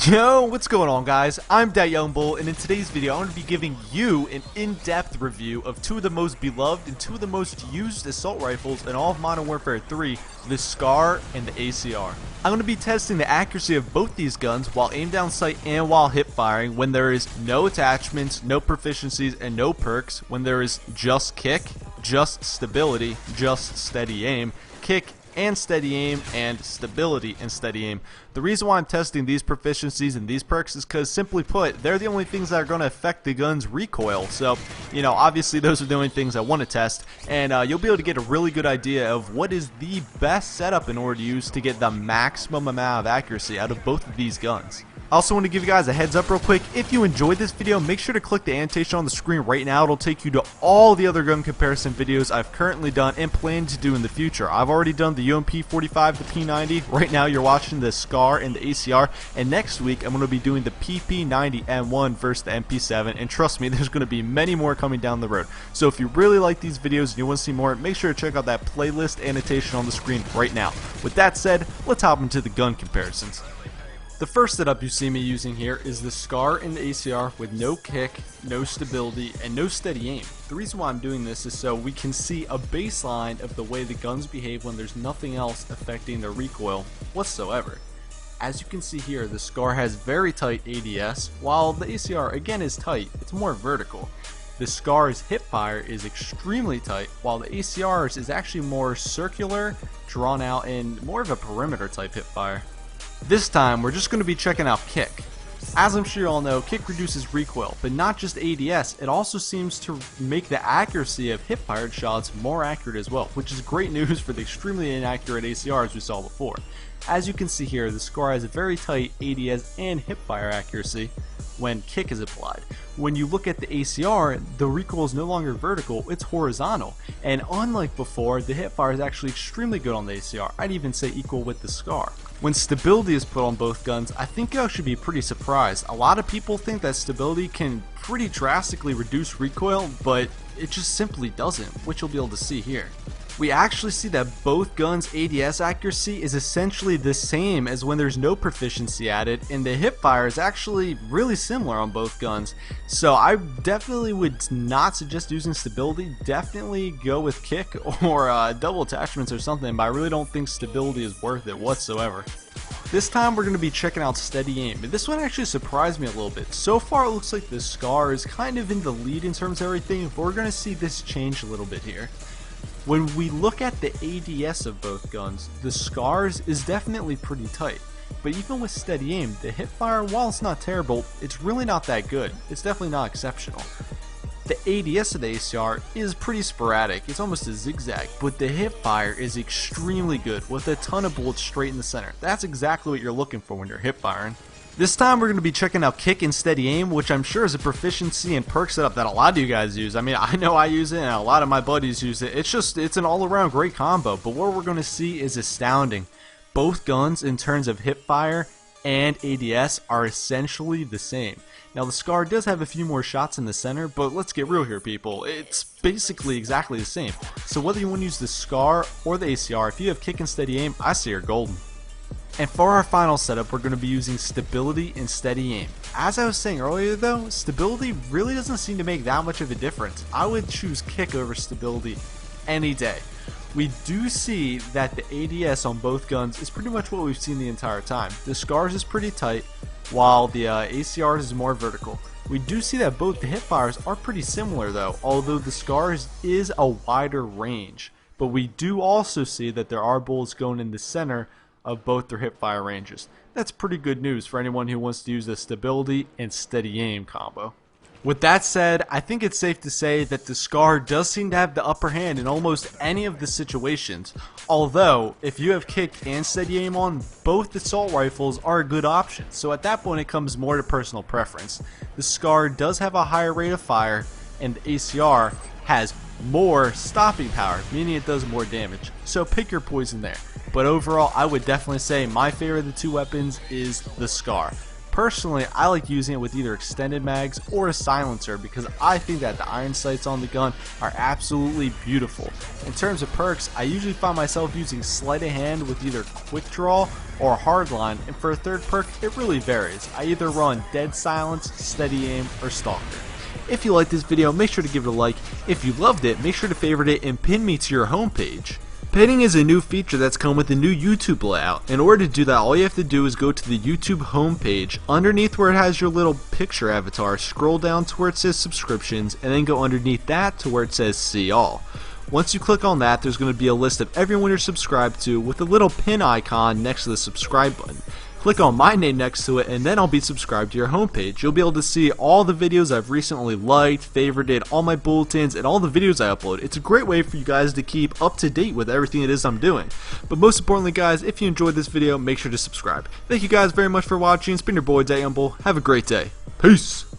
Yo, what's going on, guys? I'm Dat Young Bull, and in today's video I'm going to be giving you an in-depth review of two of the most beloved and two of the most used assault rifles in all of Modern Warfare 3, the SCAR and the ACR. I'm going to be testing the accuracy of both these guns while aim down sight and while hip firing when there is no attachments, no proficiencies, and no perks, when there is just kick, just stability, just steady aim, kick and steady aim, and stability and steady aim. The reason why I'm testing these proficiencies and these perks is because, simply put, they're the only things that are going to affect the gun's recoil. So, you know, obviously those are the only things I want to test, and you'll be able to get a really good idea of what is the best setup in order to use to get the maximum amount of accuracy out of both of these guns. I also want to give you guys a heads up real quick. If you enjoyed this video, make sure to click the annotation on the screen right now. It'll take you to all the other gun comparison videos I've currently done and plan to do in the future. I've already done the UMP45, the P90. Right now you're watching the SCAR and the ACR. And next week I'm going to be doing the PP90M1 versus the MP7. And trust me, there's going to be many more coming down the road. So if you really like these videos and you want to see more, make sure to check out that playlist annotation on the screen right now. With that said, let's hop into the gun comparisons. The first setup you see me using here is the SCAR and the ACR with no kick, no stability, and no steady aim. The reason why I'm doing this is so we can see a baseline of the way the guns behave when there's nothing else affecting their recoil whatsoever. As you can see here, the SCAR has very tight ADS, while the ACR again is tight, it's more vertical. The SCAR's hipfire is extremely tight, while the ACR's is actually more circular, drawn out, and more of a perimeter type hipfire. This time, we're just going to be checking out kick. As I'm sure you all know, kick reduces recoil, but not just ADS, it also seems to make the accuracy of hip-fired shots more accurate as well, which is great news for the extremely inaccurate ACRs we saw before. As you can see here, the SCAR has a very tight ADS and hip-fire accuracy when kick is applied. When you look at the ACR, the recoil is no longer vertical, it's horizontal. And unlike before, the hipfire is actually extremely good on the ACR. I'd even say equal with the SCAR. When stability is put on both guns, I think you'll actually be pretty surprised. A lot of people think that stability can pretty drastically reduce recoil, but it just simply doesn't, which you'll be able to see here. We actually see that both guns' ADS accuracy is essentially the same as when there's no proficiency added, and the hipfire is actually really similar on both guns. So I definitely would not suggest using stability. Definitely go with kick or double attachments or something, but I really don't think stability is worth it whatsoever. This time we're going to be checking out steady aim, and this one actually surprised me a little bit. So far it looks like the SCAR is kind of in the lead in terms of everything, but we're going to see this change a little bit here. When we look at the ADS of both guns, the SCAR's is definitely pretty tight. But even with steady aim, the hipfire, while it's not terrible, it's really not that good. It's definitely not exceptional. The ADS of the ACR is pretty sporadic, it's almost a zigzag, but the hipfire is extremely good with a ton of bullets straight in the center. That's exactly what you're looking for when you're hipfiring. This time we're going to be checking out kick and steady aim, which I'm sure is a proficiency and perk setup that a lot of you guys use. I mean, I know I use it and a lot of my buddies use it. It's an all-around great combo, but what we're going to see is astounding. Both guns in terms of hipfire and ADS are essentially the same. Now the SCAR does have a few more shots in the center, but let's get real here, people. It's basically exactly the same. So whether you want to use the SCAR or the ACR, if you have kick and steady aim, I say you're golden. And for our final setup, we're going to be using stability and steady aim. As I was saying earlier though, stability really doesn't seem to make that much of a difference. I would choose kick over stability any day. We do see that the ADS on both guns is pretty much what we've seen the entire time. The SCAR's is pretty tight, while the ACR's is more vertical. We do see that both the hipfires are pretty similar though, although the SCAR's is a wider range. But we do also see that there are bullets going in the center of both their hipfire ranges. That's pretty good news for anyone who wants to use the stability and steady aim combo. With that said, I think it's safe to say that the SCAR does seem to have the upper hand in almost any of the situations. Although, if you have kick and steady aim on, both assault rifles are a good option. So at that point it comes more to personal preference. The SCAR does have a higher rate of fire, and the ACR has more stopping power, meaning it does more damage. So pick your poison there. But overall, I would definitely say my favorite of the two weapons is the SCAR. Personally, I like using it with either extended mags or a silencer because I think that the iron sights on the gun are absolutely beautiful. In terms of perks, I usually find myself using sleight of hand with either quick draw or hardline, and for a third perk, it really varies. I either run dead silence, steady aim, or stalker. If you liked this video, make sure to give it a like. If you loved it, make sure to favorite it and pin me to your homepage. Pinning is a new feature that's come with the new YouTube layout. In order to do that, all you have to do is go to the YouTube homepage. Underneath where it has your little picture avatar, scroll down to where it says subscriptions, and then go underneath that to where it says see all. Once you click on that, there's going to be a list of everyone you're subscribed to with a little pin icon next to the subscribe button. Click on my name next to it, and then I'll be subscribed to your homepage. You'll be able to see all the videos I've recently liked, favorited, all my bulletins, and all the videos I upload. It's a great way for you guys to keep up to date with everything it is I'm doing. But most importantly, guys, if you enjoyed this video, make sure to subscribe. Thank you guys very much for watching. It's been your boy, DayYoungBull. Have a great day. Peace!